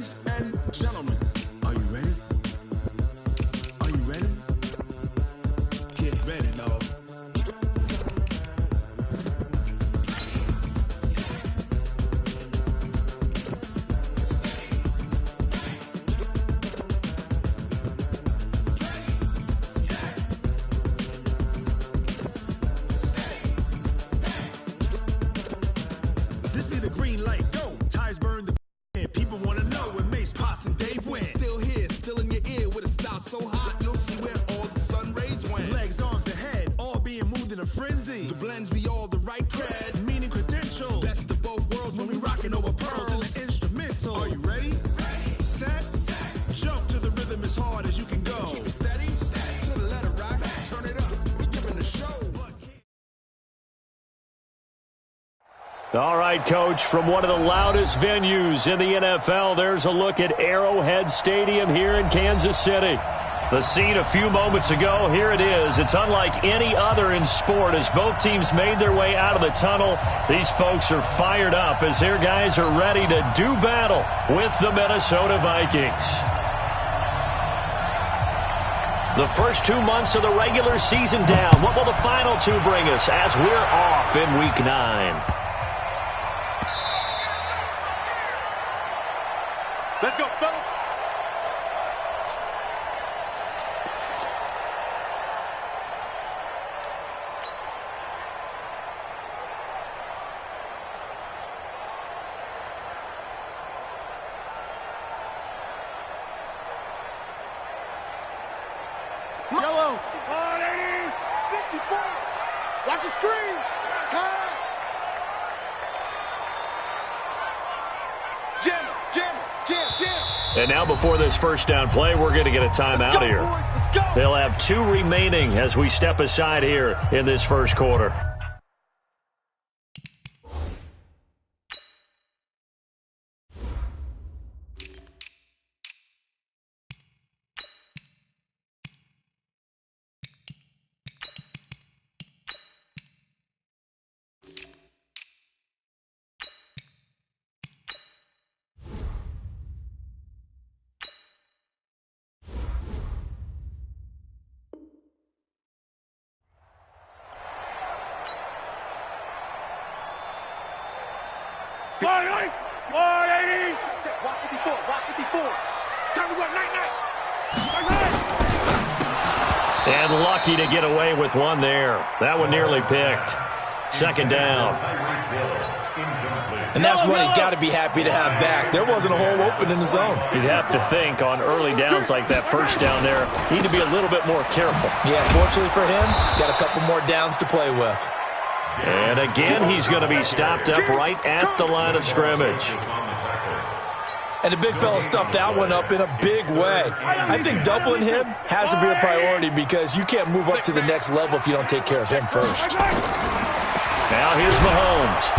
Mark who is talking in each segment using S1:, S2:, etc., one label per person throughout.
S1: Ladies and gentlemen, are you ready? Are you ready? Get ready, dog. This be the green light, go. Tires burn the people want to know when Mace, Potts, and Dave win. Still here, still in your ear with a style so hot, you'll see where all the sun rays went. Legs, arms, and head, all being moved in a frenzy. The blends be all the right cred, meaning credentials. Best of both worlds when we rockin' over pearls in the instrumental. Are you ready? Ready. Set. Jump to the rhythm as hard as you can go. Keep it steady. To the letter rock. Turn it up. We giving the show.
S2: All right, Coach, from one of the loudest venues in the NFL, there's a look at Arrowhead Stadium here in Kansas City. The scene a few moments ago, here it is. It's unlike any other in sport as both teams made their way out of the tunnel. These folks are fired up as their guys are ready to do battle with the Minnesota Vikings. The first 2 months of the regular season down. What will the final two bring us as we're off in Week 9?
S3: Let's go, fellas.
S4: Yellow.
S3: 54. Watch the screen. Pass. Jam.
S2: And now before this first down play, we're going to get a timeout here. They'll have 2 remaining as we step aside here in this first quarter. And lucky to get away with one there. That one nearly picked. Second down.
S5: And that's one he's got to be happy to have back. There wasn't a hole open in the zone.
S2: You'd have to think on early downs like that first down there, need to be a little bit more careful.
S5: Yeah, fortunately for him, got a couple more downs to play with.
S2: And again, he's going to be stopped up right at the line of scrimmage.
S5: And the big fella stuffed that one up in a big way. I think doubling him has to be a priority because you can't move up to the next level if you don't take care of him first.
S2: Now here's Mahomes.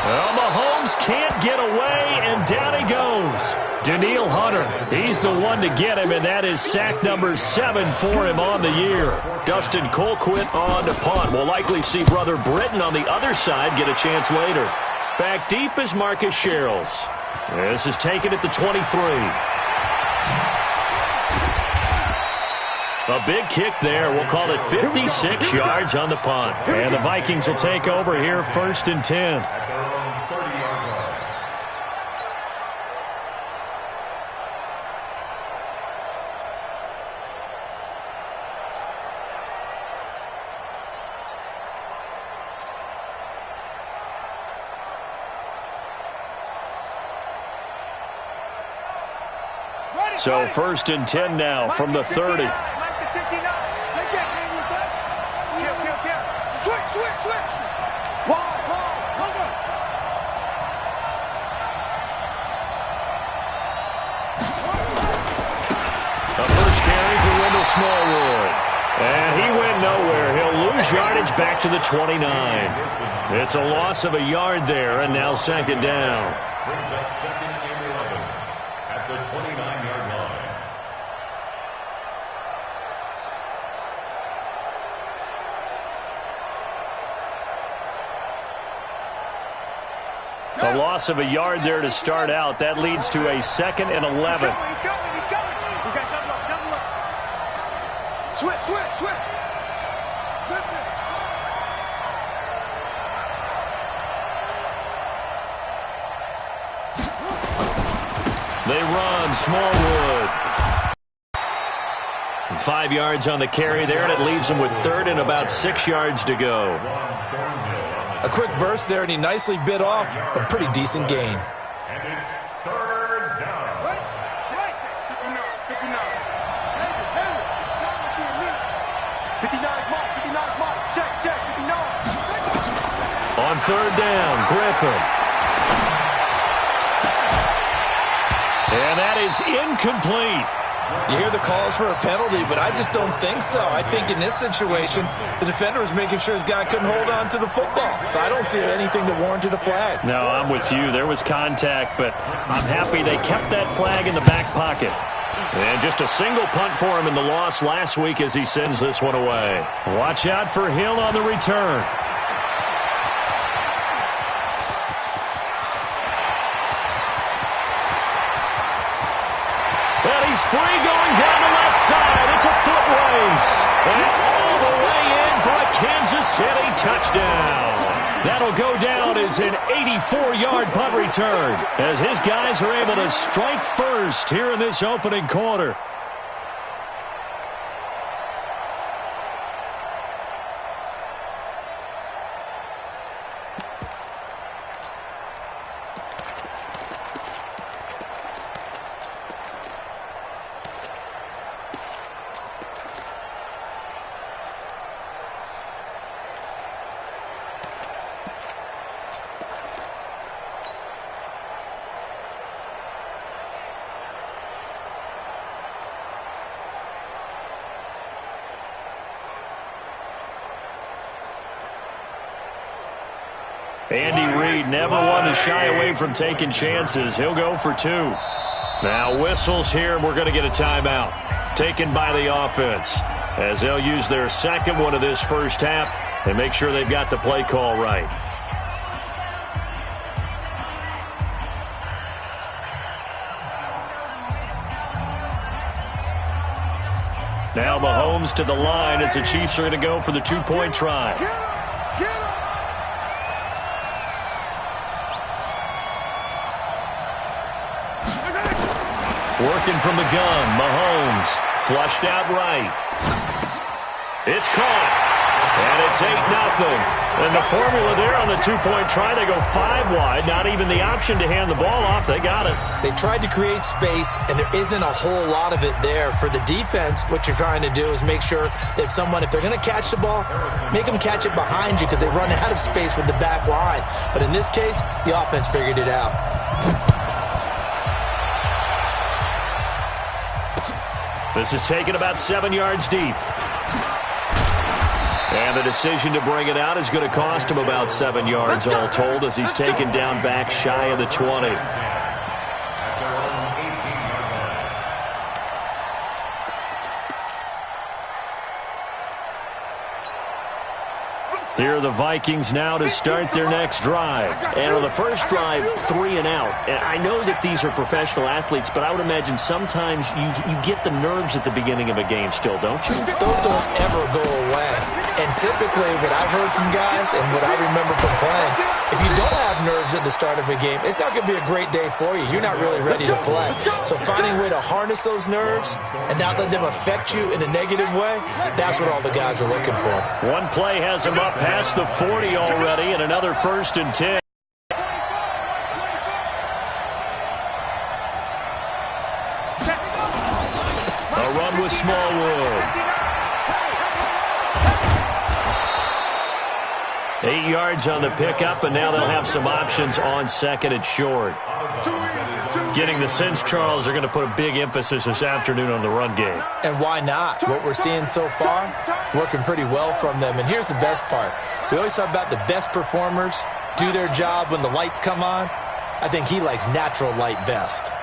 S2: Well, Mahomes can't get away, and down he goes. Danielle Hunter, he's the one to get him, and that is sack number 7 for him on the year. Dustin Colquitt on to punt. We'll likely see brother Britton on the other side get a chance later. Back deep is Marcus Sherrills. This is taken at the 23. A big kick there. We'll call it 56 yards on the punt. And the Vikings will take over here first and 10. So first and 10 now from the 30. Smallwood. And he went nowhere. He'll lose yardage back to the 29. It's a loss of a yard there, and now second down.
S6: Brings up second and 11 at the 29-yard line.
S2: A loss of a yard there to start out. That leads to a 2nd and 11.
S3: He's coming. We got double up. Switch. Flip it.
S2: They run Smallwood. 5 yards on the carry there, and it leaves them with 3rd and about 6 yards to go.
S5: A quick burst there, and he nicely bit off a pretty decent gain.
S6: And it's 3rd down.
S3: Ready? Strike. 59. Hey, 59 mark. 59 mark. Check. 59.
S2: On 3rd down, Griffin. And that is incomplete.
S5: You hear the calls for a penalty, but I just don't think so. I think in this situation, the defender was making sure his guy couldn't hold on to the football. So I don't see anything to warrant a flag.
S2: No, I'm with you. There was contact, but I'm happy they kept that flag in the back pocket. And just a single punt for him in the loss last week as he sends this one away. Watch out for Hill on the return. And he's free going down the left side. It's a foot race. And all the way in for a Kansas City touchdown. That'll go down as an 84-yard punt return as his guys are able to strike first here in this opening quarter. Andy Reid never one to shy away from taking chances. He'll go for 2. Now whistles here. We're going to get a timeout taken by the offense as they'll use their second one of this first half and make sure they've got the play call right. Now Mahomes to the line as the Chiefs are going to go for the 2-point try. Working from the gun, Mahomes flushed out right. It's caught, and it's 8-0. And the formula there on the 2-point try, they go 5 wide, not even the option to hand the ball off. They got it.
S5: They tried to create space, and there isn't a whole lot of it there. For the defense, what you're trying to do is make sure that if they're going to catch the ball, make them catch it behind you because they run out of space with the back line. But in this case, the offense figured it out.
S2: This is taken about 7 yards deep. And the decision to bring it out is going to cost him about 7 yards all told as he's taken down back shy of the 20. Here are the Vikings now to start their next drive. And on the first drive, 3 and out. And I know that these are professional athletes, but I would imagine sometimes you get the nerves at the beginning of a game still, don't you?
S5: Those don't ever go away. And typically what I've heard from guys and what I remember from playing, if you don't have nerves at the start of a game, it's not going to be a great day for you. You're not really ready to play. So finding a way to harness those nerves and not let them affect you in a negative way, that's what all the guys are looking for.
S2: One play has him up past the 40 already, and another 1st and 10. A run with Smallwood. 8 yards on the pickup, and now they'll have some options on 2nd and short. Getting the sense, Charles, they're going to put a big emphasis this afternoon on the run game.
S5: And why not? What we're seeing so far is working pretty well from them. And here's the best part. We always talk about the best performers do their job when the lights come on. I think he likes natural light best.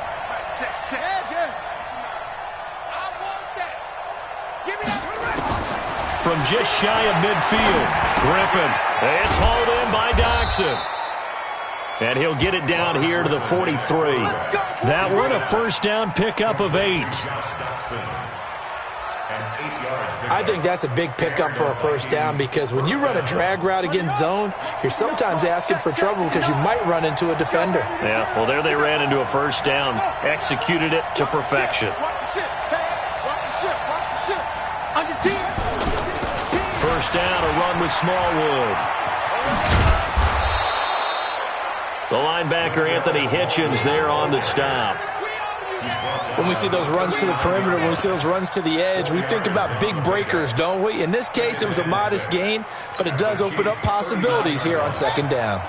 S2: From just shy of midfield, Griffin. It's hauled in by Doxson. And he'll get it down here to the 43. That one, a first down pickup of 8.
S5: I think that's a big pickup for a first down because when you run a drag route against zone, you're sometimes asking for trouble because you might run into a defender.
S2: Yeah, well, there they ran into a first down. Executed it to perfection. First down, a run with Smallwood. The linebacker, Anthony Hitchens, there on the stop.
S5: When we see those runs to the perimeter, when we see those runs to the edge, we think about big breakers, don't we? In this case, it was a modest gain, but it does open up possibilities here on second down.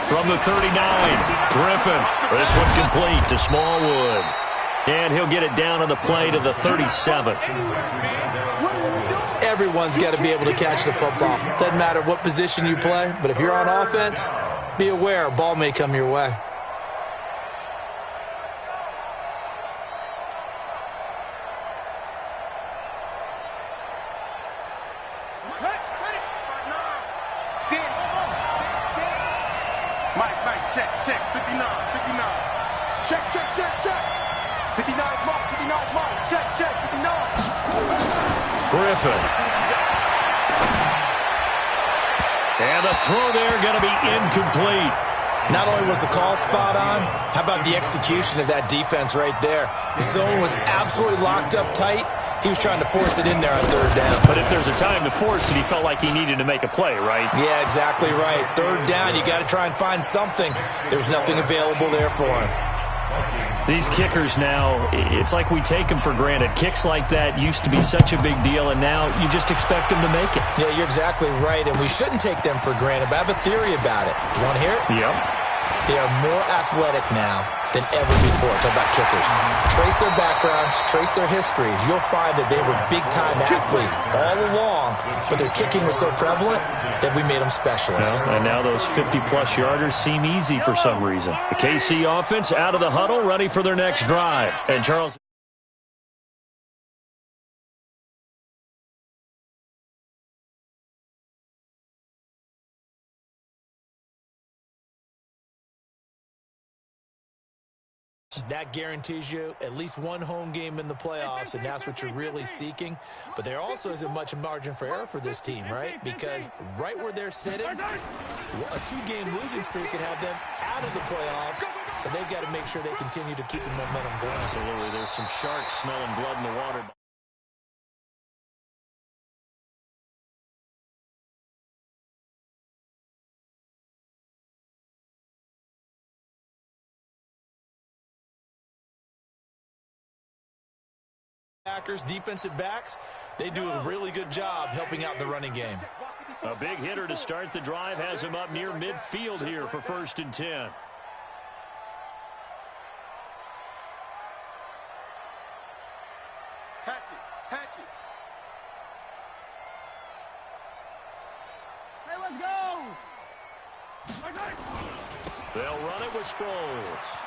S2: From the 39, Griffin. This one complete to Smallwood. And he'll get it down on the play to the 37.
S5: Everyone's got to be able to catch the football. Doesn't matter what position you play, but if you're on offense, be aware a ball may come your way.
S3: Mike, check, 59. Check. 59 mark, check, 59.
S2: Griffin. And the throw there going to be incomplete.
S5: Not only was the call spot on, how about the execution of that defense right there? The zone was absolutely locked up tight. He was trying to force it in there on third down.
S2: But if there's a time to force it, he felt like he needed to make a play, right?
S5: Yeah, exactly right. Third down, you got to try and find something. There's nothing available there for him.
S2: These kickers now, it's like we take them for granted. Kicks like that used to be such a big deal, and now you just expect them to make it.
S5: Yeah, you're exactly right, and we shouldn't take them for granted, but I have a theory about it. You want to hear it?
S2: Yep.
S5: They are more athletic now than ever before. Talk about kickers. Trace their backgrounds, trace their histories. You'll find that they were big-time athletes all along, but their kicking was so prevalent that we made them specialists.
S2: Well, and now those 50-plus yarders seem easy for some reason. The KC offense out of the huddle, ready for their next drive. And Charles...
S5: That guarantees you at least one home game in the playoffs, and that's what you're really seeking. But there also isn't much margin for error for this team, right? Because right where they're sitting, a two-game losing streak could have them out of the playoffs, so they've got to make sure they continue to keep the momentum going.
S2: Absolutely. There's some sharks smelling blood in the water.
S5: Defensive backs, they do a really good job helping out the running game.
S2: A big hitter to start the drive has him up near midfield here for 1st and 10.
S3: Hatchet.
S4: Hey, let's go!
S2: They'll run it with Sproles.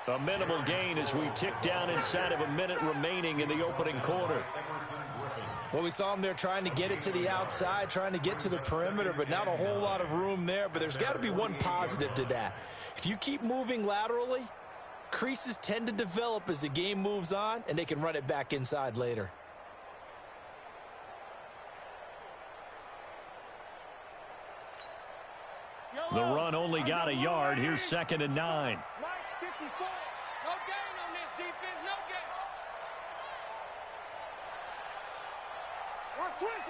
S2: A minimal gain as we tick down inside of a minute remaining in the opening quarter.
S5: Well, we saw him there trying to get it to the outside, trying to get to the perimeter, but not a whole lot of room there. But there's got to be one positive to that. If you keep moving laterally, creases tend to develop as the game moves on, and they can run it back inside later.
S2: The run only got a yard. Here's 2nd and 9.
S4: No gain on this defense, no gain.
S3: Watch twist.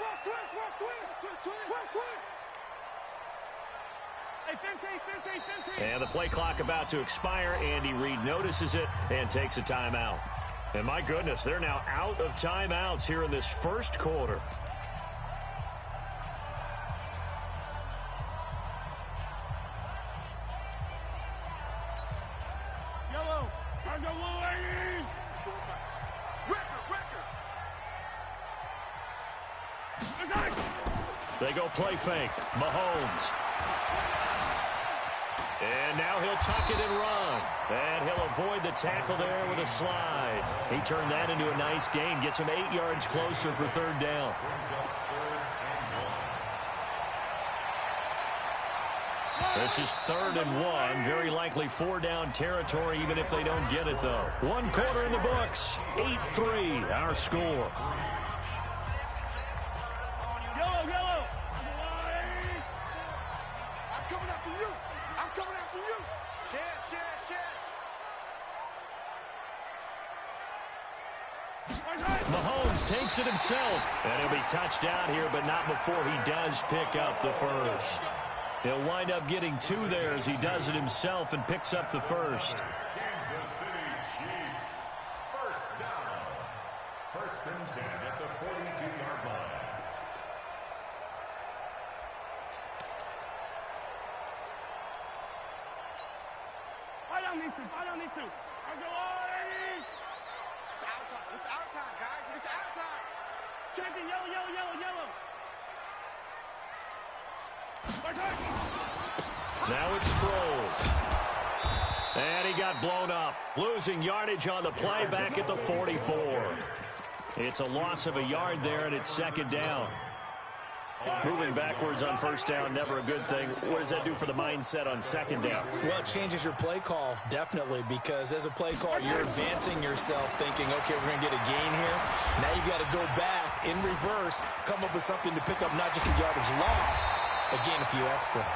S3: Hey, 15.
S2: And the play clock about to expire. Andy Reid notices it and takes a timeout. And my goodness, they're now out of timeouts here in this first quarter. They go play fake. Mahomes. And now he'll tuck it and run. And he'll avoid the tackle there with a slide. He turned that into a nice gain. Gets him 8 yards closer for third down. This is 3rd and 1. Very likely 4-down territory, even if they don't get it, though. 1 quarter in the books. 8-3, our score.
S3: Yellow, yellow. I'm coming after you. I'm coming after you. Chance.
S2: Mahomes takes it himself. And he'll be touched down here, but not before he does pick up the first. He'll wind up getting 2 there as he does it himself and picks up the first.
S6: Kansas City Chiefs. First down. 1st and 10 at the 42-yard line.
S3: Fight on these two. It's our time. It's our time, guys. It's our time. Champion, yellow.
S2: Now it's Sproles. And he got blown up. Losing yardage on the play back at the 44. It's a loss of a yard there, and it's 2nd down. Moving backwards on 1st down, never a good thing. What does that do for the mindset on 2nd down?
S5: Well, it changes your play call, definitely, because as a play call, you're advancing yourself thinking, okay, we're going to get a gain here. Now you got to go back in reverse, come up with something to pick up not just the yardage lost, but gain a few extra.